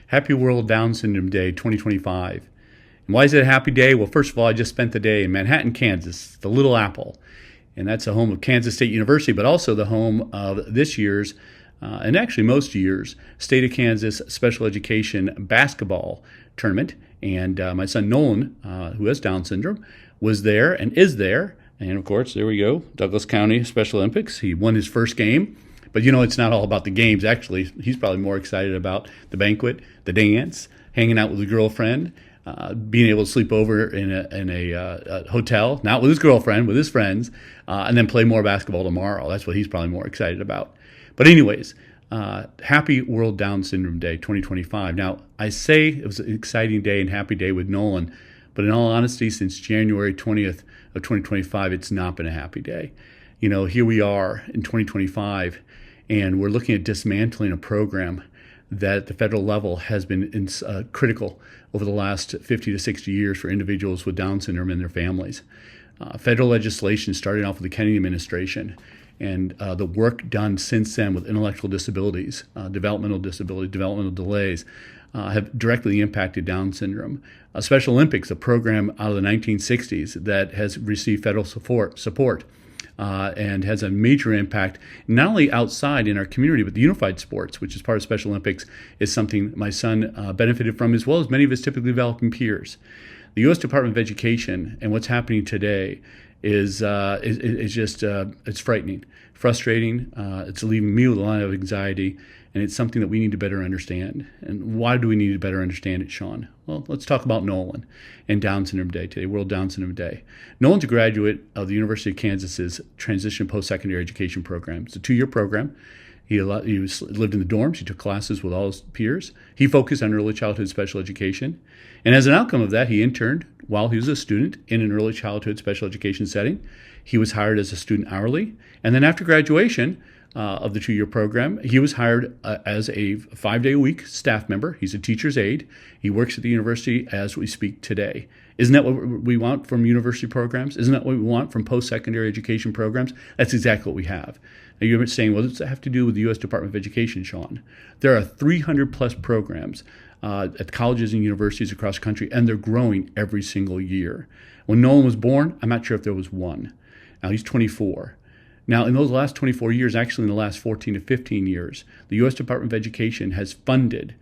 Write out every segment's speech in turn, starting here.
Happy World Down Syndrome Day 2025. And why is it a happy day? Well, first of all, I just spent the day in Manhattan, Kansas, the Little Apple. And that's the home of Kansas State University, but also the home of this year's, and actually most years, State of Kansas Special Education Basketball Tournament. And my son Nolan, who has Down syndrome, was there and is there. And of course, there we go, Douglas County Special Olympics. He won his first game. But it's not all about the games. Actually, he's probably more excited about the banquet, the dance, hanging out with a girlfriend, being able to sleep over in a hotel, not with his girlfriend, with his friends, and then play more basketball tomorrow. That's what he's probably more excited about. But anyways, happy World Down Syndrome Day 2025. Now, I say it was an exciting day and happy day with Nolan, but in all honesty, since January 20th of 2025, it's not been a happy day. Here we are in 2025, and we're looking at dismantling a program that at the federal level has been critical over the last 50 to 60 years for individuals with Down syndrome and their families. Federal legislation starting off with the Kennedy administration, and the work done since then with intellectual disabilities, developmental delays, have directly impacted Down syndrome. Special Olympics, a program out of the 1960s that has received federal support and has a major impact not only outside in our community, but the unified sports, which is part of Special Olympics, is something my son benefited from, as well as many of his typically developing peers. The U.S. Department of Education and what's happening today is just it's frightening, frustrating. It's leaving me with a lot of anxiety, and it's something that we need to better understand. And why do we need to better understand it, Sean? Well, let's talk about Nolan and Down Syndrome Day today, World Down Syndrome Day. Nolan's a graduate of the University of Kansas's Transition Post-Secondary Education Program. It's a 2-year program. He lived in the dorms. He took classes with all his peers. He focused on early childhood special education. And as an outcome of that, he interned while he was a student in an early childhood special education setting. He was hired as a student hourly. And then after graduation of the 2-year program, he was hired as a 5-day-a-week staff member. He's a teacher's aide. He works at the university as we speak today. Isn't that what we want from university programs? Isn't that what we want from post-secondary education programs? That's exactly what we have. Now you're saying, well, what does that have to do with the U.S. Department of Education, Sean? There are 300-plus programs at colleges and universities across the country, and they're growing every single year. When Nolan was born, I'm not sure if there was one. Now he's 24. Now, in those last 24 years, actually in the last 14 to 15 years, the U.S. Department of Education has funded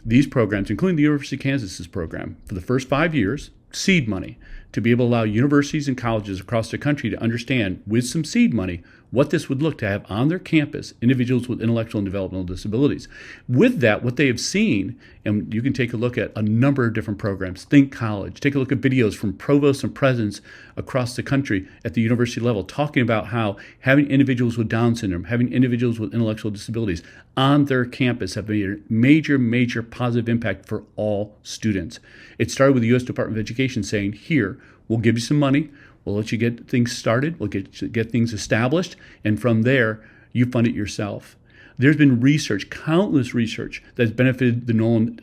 these programs, including the University of Kansas's program, for the first 5 years, seed money, to be able to allow universities and colleges across the country to understand, with some seed money, what this would look to have on their campus individuals with intellectual and developmental disabilities. With that, what they have seen, and you can take a look at a number of different programs, Think College, take a look at videos from provosts and presidents across the country at the university level talking about how having individuals with Down syndrome, having individuals with intellectual disabilities on their campus have made a major, major positive impact for all students. It started with the U.S. Department of Education saying, here, we'll give you some money, we'll let you get things started, we'll get things established, and from there, you fund it yourself. There's been research, countless research, that's benefited the Nolan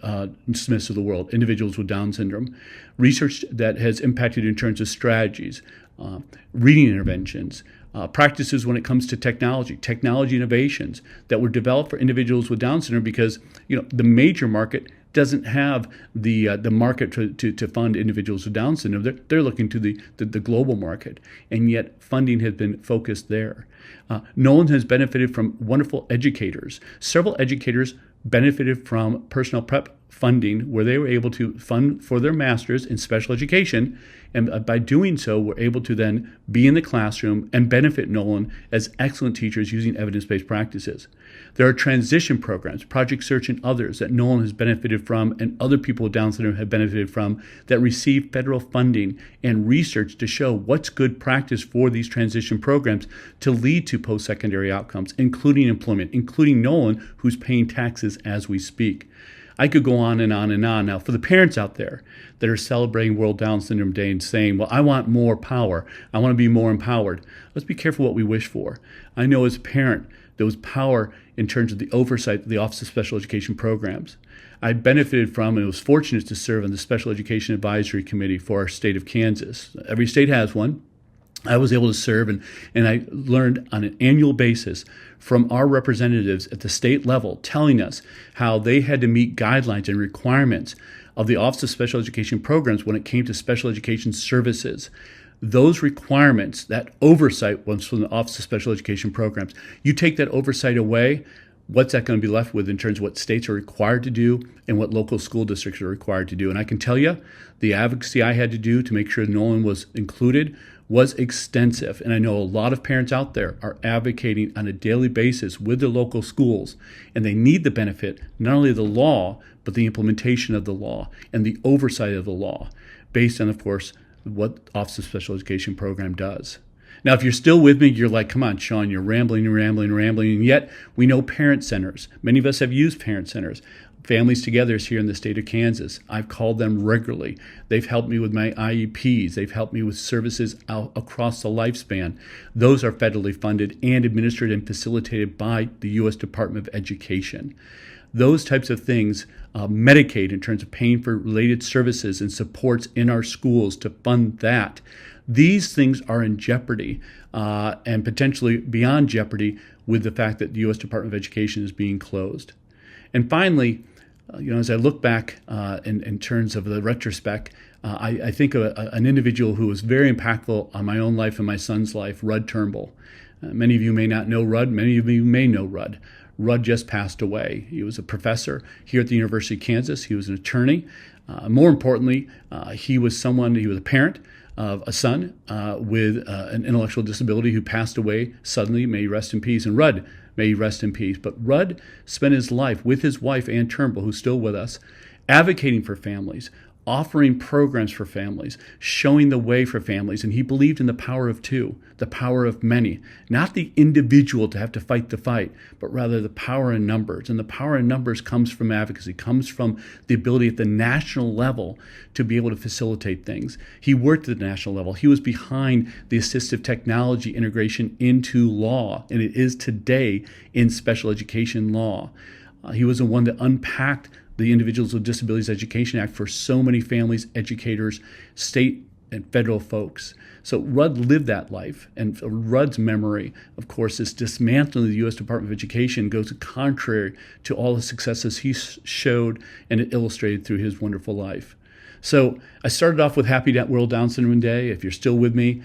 Smiths of the world, individuals with Down syndrome, research that has impacted in terms of strategies, reading interventions, practices when it comes to technology innovations that were developed for individuals with Down syndrome because the major market doesn't have the market to fund individuals with Down syndrome. They're looking to the global market, and yet funding has been focused there. Nolan has benefited from wonderful educators. Several educators benefited from personnel prep funding where they were able to fund for their masters in special education, and by doing so were able to then be in the classroom and benefit Nolan as excellent teachers using evidence-based practices. There are transition programs, Project Search and others that Nolan has benefited from and other people with Down syndrome have benefited from that receive federal funding and research to show what's good practice for these transition programs to lead to post-secondary outcomes, including employment, including Nolan, who's paying taxes as we speak. I could go on and on and on. Now, for the parents out there that are celebrating World Down Syndrome Day and saying, well, I want more power, I want to be more empowered, let's be careful what we wish for. I know as a parent, there was power in terms of the oversight of the Office of Special Education Programs. I benefited from and was fortunate to serve on the Special Education Advisory Committee for our state of Kansas. Every state has one. I was able to serve, and I learned on an annual basis from our representatives at the state level telling us how they had to meet guidelines and requirements of the Office of Special Education Programs when it came to special education services. Those requirements, that oversight was from the Office of Special Education Programs. You take that oversight away, what's that going to be left with in terms of what states are required to do and what local school districts are required to do? And I can tell you, the advocacy I had to do to make sure Nolan was included was extensive. And I know a lot of parents out there are advocating on a daily basis with their local schools, and they need the benefit, not only of the law, but the implementation of the law and the oversight of the law based on, of course, what Office of Special Education Program does. Now, if you're still with me, you're like, come on, Sean, you're rambling, and yet we know parent centers. Many of us have used parent centers. Families Together is here in the state of Kansas. I've called them regularly. They've helped me with my IEPs. They've helped me with services out across the lifespan. Those are federally funded and administered and facilitated by the U.S. Department of Education. Those types of things, Medicaid in terms of paying for related services and supports in our schools to fund that. These things are in jeopardy and potentially beyond jeopardy with the fact that the U.S. Department of Education is being closed. And finally, as I look back in terms of the retrospect, I think of an individual who was very impactful on my own life and my son's life, Rudd Turnbull. Many of you may not know Rudd. Many of you may know Rudd. Rudd just passed away. He was a professor here at the University of Kansas. He was an attorney. More importantly, he was a parent of a son with an intellectual disability who passed away suddenly. May he rest in peace. And Rudd, may he rest in peace. But Rudd spent his life with his wife, Ann Turnbull, who's still with us, advocating for families, offering programs for families, showing the way for families. And he believed in the power of two, the power of many, not the individual to have to fight the fight, but rather the power in numbers. And the power in numbers comes from advocacy, comes from the ability at the national level to be able to facilitate things. He worked at the national level. He was behind the assistive technology integration into law, and it is today in special education law. He was the one that unpacked the Individuals with Disabilities Education Act for so many families, educators, state and federal folks. So Rudd lived that life, and Rudd's memory, of course, this dismantling of the U.S. Department of Education goes contrary to all the successes he showed and illustrated through his wonderful life. So I started off with Happy World Down Syndrome Day. If you're still with me,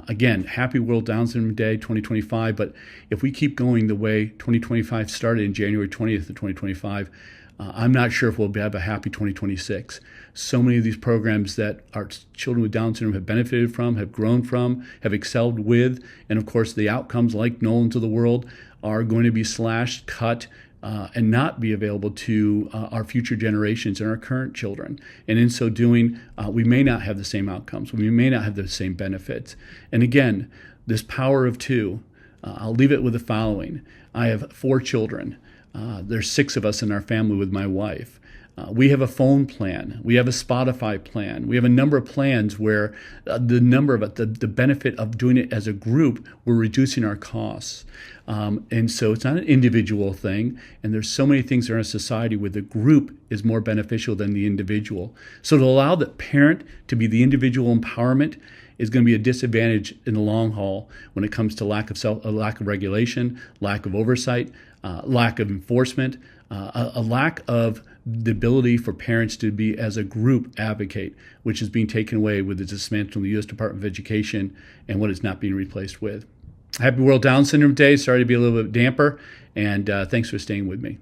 again, Happy World Down Syndrome Day 2025. But if we keep going the way 2025 started in January 20th of 2025, I'm not sure if we'll have a happy 2026. So many of these programs that our children with Down syndrome have benefited from, have grown from, have excelled with, and of course the outcomes like Nolan to the world are going to be slashed, cut, and not be available to our future generations and our current children. And in so doing, we may not have the same outcomes. We may not have the same benefits. And again, this power of two, I'll leave it with the following. I have 4 children. There's 6 of us in our family with my wife. We have a phone plan. We have a Spotify plan. We have a number of plans where the benefit of doing it as a group, we're reducing our costs. And so it's not an individual thing. And there's so many things in our society where the group is more beneficial than the individual. So to allow the parent to be the individual empowerment is going to be a disadvantage in the long haul when it comes to lack of regulation, lack of oversight, lack of enforcement, a lack of the ability for parents to be as a group advocate, which is being taken away with the dismantling of the U.S. Department of Education and what it's not being replaced with. Happy World Down Syndrome Day. Sorry to be a little bit damper, and thanks for staying with me.